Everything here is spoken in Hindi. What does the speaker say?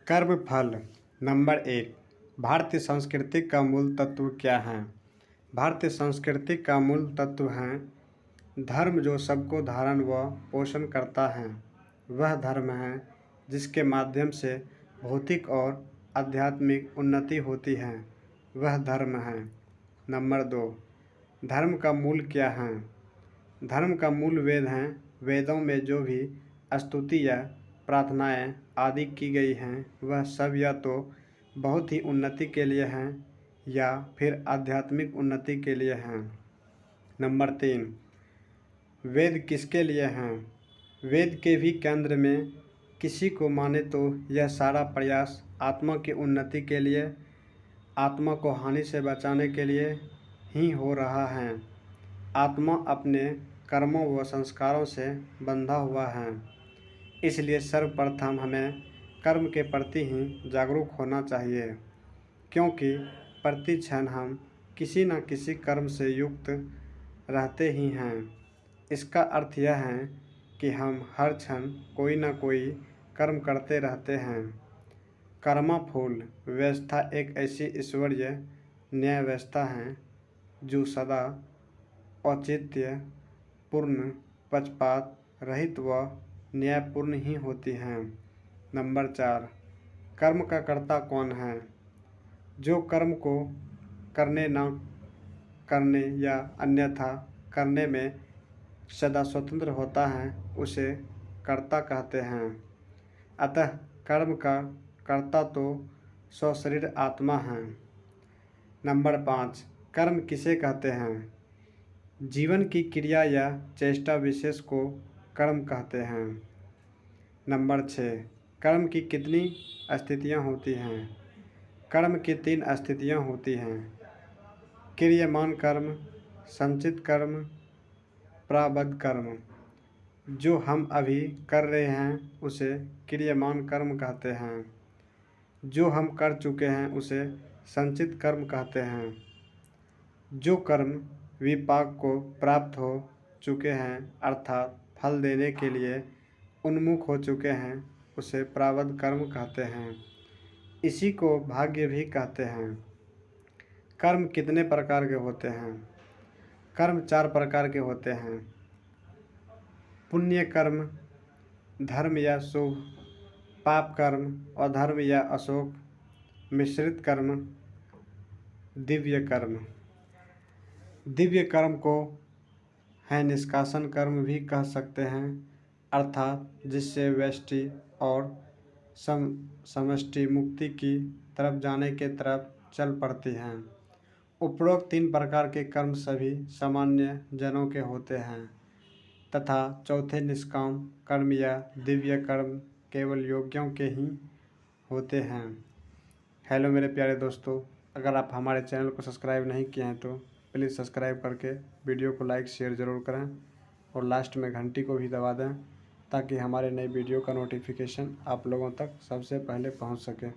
कर्म फल। नंबर 1। भारतीय संस्कृति का मूल तत्व क्या है? भारतीय संस्कृति का मूल तत्व है धर्म जो सबको धारण व पोषण करता है। वह धर्म है जिसके माध्यम से भौतिक और आध्यात्मिक उन्नति होती है। वह धर्म है। नंबर 2। धर्म का मूल क्या है? धर्म का मूल वेद हैं। वेदों में जो भी स्तुति या प्रार्थनाएं आदि की गई हैं वह सब या तो बहुत ही उन्नति के लिए हैं या फिर आध्यात्मिक उन्नति के लिए हैं। नंबर 3। वेद किसके लिए हैं? वेद के भी केंद्र में किसी को माने तो यह सारा प्रयास आत्मा की उन्नति के लिए, आत्मा को हानि से बचाने के लिए ही हो रहा है। आत्मा अपने कर्मों व संस्कारों से बंधा हुआ है, इसलिए सर्वप्रथम हमें कर्म के प्रति ही जागरूक होना चाहिए, क्योंकि प्रति क्षण हम किसी न किसी कर्म से युक्त रहते ही हैं। इसका अर्थ यह है कि हम हर क्षण कोई न कोई कर्म करते रहते हैं। कर्मफल व्यवस्था एक ऐसी ईश्वरीय न्याय व्यवस्था है जो सदा औचित्य पूर्ण, पक्षपात रहित व न्यायपूर्ण ही होती हैं। नंबर 4। कर्म का कर्ता कौन है? जो कर्म को करने न करने या अन्यथा करने में सदा स्वतंत्र होता है उसे कर्ता कहते हैं। अतः कर्म का कर्ता तो स्वशरीर आत्मा है। नंबर 5। कर्म किसे कहते हैं? जीवन की क्रिया या चेष्टा विशेष को कर्म कहते हैं। नंबर 6। कर्म की कितनी स्थितियां होती हैं? कर्म की 3 स्थितियां होती हैं। क्रियमान कर्म, संचित कर्म, प्रारब्ध कर्म। जो हम अभी कर रहे हैं उसे क्रियमान कर्म कहते हैं। जो हम कर चुके हैं उसे संचित कर्म कहते हैं। जो कर्म विपाक को प्राप्त हो चुके हैं अर्थात फल देने के लिए उन्मुख हो चुके हैं उसे प्रारब्ध कर्म कहते हैं। इसी को भाग्य भी कहते हैं। कर्म कितने प्रकार के होते हैं? कर्म 4 प्रकार के होते हैं। पुण्य कर्म, धर्म या शुभ, पाप कर्म, अधर्म या अशोक, मिश्रित कर्म, दिव्य कर्म। दिव्य कर्म को है निष्कासन कर्म भी कह सकते हैं, अर्थात जिससे व्यष्टि और समष्टि मुक्ति की तरफ जाने के तरफ चल पड़ती हैं। उपरोक्त 3 प्रकार के कर्म सभी सामान्य जनों के होते हैं तथा चौथे निष्काम कर्म या दिव्य कर्म केवल योग्यों के ही होते हैं। हेलो मेरे प्यारे दोस्तों, अगर आप हमारे चैनल को सब्सक्राइब नहीं किए हैं तो प्लीज़ सब्सक्राइब करके वीडियो को लाइक शेयर ज़रूर करें और लास्ट में घंटी को भी दबा दें ताकि हमारे नए वीडियो का नोटिफिकेशन आप लोगों तक सबसे पहले पहुंच सके।